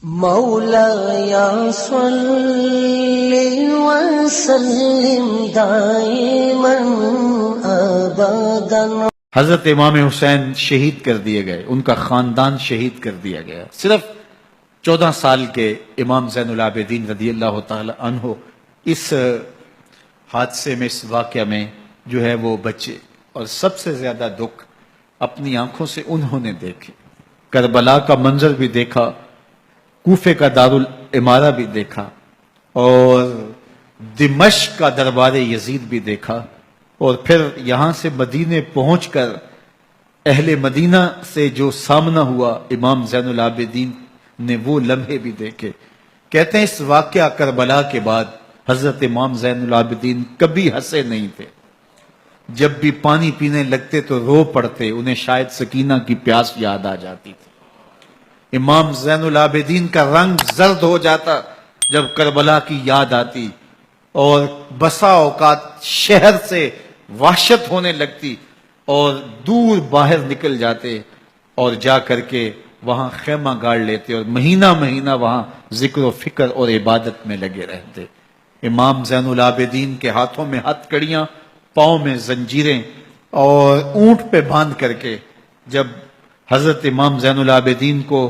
مولایا صلی وسلم دائما ابدا۔ حضرت امام حسین شہید کر دیے گئے، ان کا خاندان شہید کر دیا گیا۔ صرف 14 سال کے امام زین العابدین رضی اللہ تعالی عنہ اس حادثے میں، اس واقعہ میں جو ہے وہ بچے، اور سب سے زیادہ دکھ اپنی آنکھوں سے انہوں نے دیکھے۔ کربلا کا منظر بھی دیکھا، کوفے کا دارالعمارہ بھی دیکھا، اور دمشق کا دربار یزید بھی دیکھا، اور پھر یہاں سے مدینے پہنچ کر اہل مدینہ سے جو سامنا ہوا امام زین العابدین نے وہ لمحے بھی دیکھے۔ کہتے ہیں اس واقعہ کربلا کے بعد حضرت امام زین العابدین کبھی ہنسے نہیں تھے۔ جب بھی پانی پینے لگتے تو رو پڑتے، انہیں شاید سکینہ کی پیاس یاد آ جاتی تھی۔ امام زین العابدین کا رنگ زرد ہو جاتا جب کربلا کی یاد آتی، اور بسا اوقات شہر سے وحشت ہونے لگتی اور دور باہر نکل جاتے اور جا کر کے وہاں خیمہ گاڑ لیتے اور مہینہ مہینہ وہاں ذکر و فکر اور عبادت میں لگے رہتے۔ امام زین العابدین کے ہاتھوں میں ہتھ کڑیاں، پاؤں میں زنجیریں، اور اونٹ پہ باندھ کر کے جب حضرت امام زین العابدین کو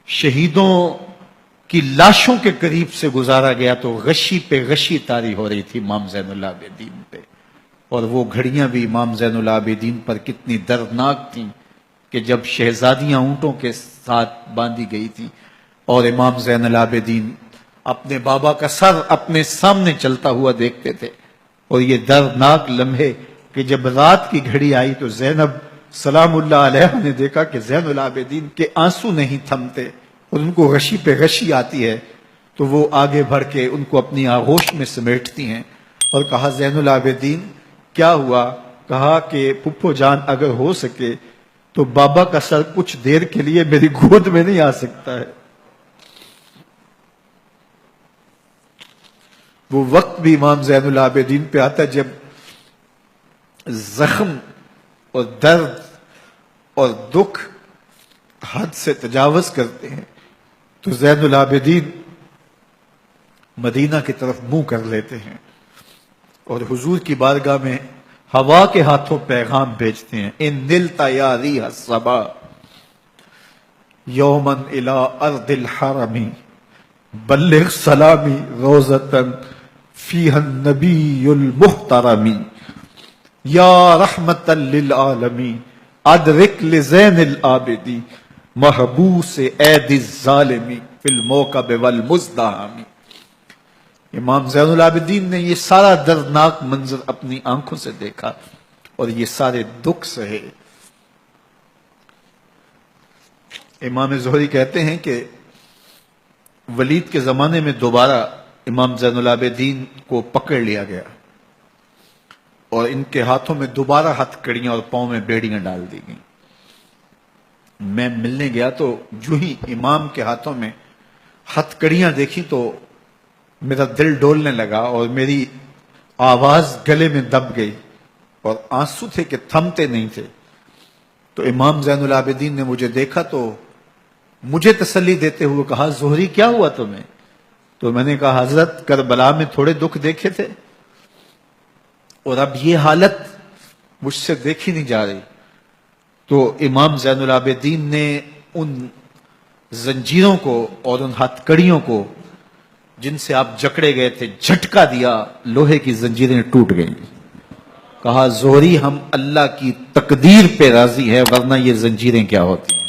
شہیدوں کی لاشوں کے قریب سے گزارا گیا تو غشی پہ غشی طاری ہو رہی تھی امام زین العابدین پہ، اور وہ گھڑیاں بھی امام زین العابدین پر کتنی دردناک تھیں کہ جب شہزادیاں اونٹوں کے ساتھ باندھی گئی تھی اور امام زین العابدین اپنے بابا کا سر اپنے سامنے چلتا ہوا دیکھتے تھے، اور یہ دردناک لمحے کہ جب رات کی گھڑی آئی تو زینب سلام اللہ علیہ نے دیکھا کہ زین العابدین کے آنسو نہیں تھمتے اور ان کو غشی پہ غشی آتی ہے، تو وہ آگے بڑھ کے ان کو اپنی آغوش میں سمیٹتی ہیں اور کہا زین العابدین کیا ہوا؟ کہا کہ پھپھو جان اگر ہو سکے تو بابا کا سر کچھ دیر کے لیے میری گود میں نہیں آ سکتا ہے۔ وہ وقت بھی امام زین العابدین پہ آتا جب زخم اور درد اور دکھ حد سے تجاوز کرتے ہیں تو زین العابدین مدینہ کی طرف منہ کر لیتے ہیں اور حضور کی بارگاہ میں ہوا کے ہاتھوں پیغام بھیجتے ہیں، ان نلت یا ریح الصبا یوما الی ارض الحرم بلغ سلامی روزتن فیہا النبی المحترم یا رحمتا للعالمین ادرک لزین العابدین محبوس عید الظالمی فی الموکب والمزدحم۔ امام زین العابدین نے یہ سارا دردناک منظر اپنی آنکھوں سے دیکھا اور یہ سارے دکھ سہے۔ امام زہری کہتے ہیں کہ ولید کے زمانے میں دوبارہ امام زین العابدین کو پکڑ لیا گیا اور ان کے ہاتھوں میں دوبارہ ہتھ کڑیاں اور پاؤں میں بیڑیاں ڈال دی گئیں۔ میں ملنے گیا تو جو ہی امام کے ہاتھوں میں ہتھ کڑیاں دیکھی تو میرا دل ڈولنے لگا اور میری آواز گلے میں دب گئی اور آنسو تھے کہ تھمتے نہیں تھے۔ تو امام زین العابدین نے مجھے دیکھا تو مجھے تسلی دیتے ہوئے کہا زہری کیا ہوا تمہیں؟ تو میں نے کہا حضرت کربلا میں تھوڑے دکھ دیکھے تھے اور اب یہ حالت مجھ سے دیکھی نہیں جا رہی۔ تو امام زین العابدین نے ان زنجیروں کو اور ان ہتھ کڑیوں کو جن سے آپ جکڑے گئے تھے جھٹکا دیا، لوہے کی زنجیریں ٹوٹ گئیں۔ کہا زہری ہم اللہ کی تقدیر پہ راضی ہے ورنہ یہ زنجیریں کیا ہوتی ہیں۔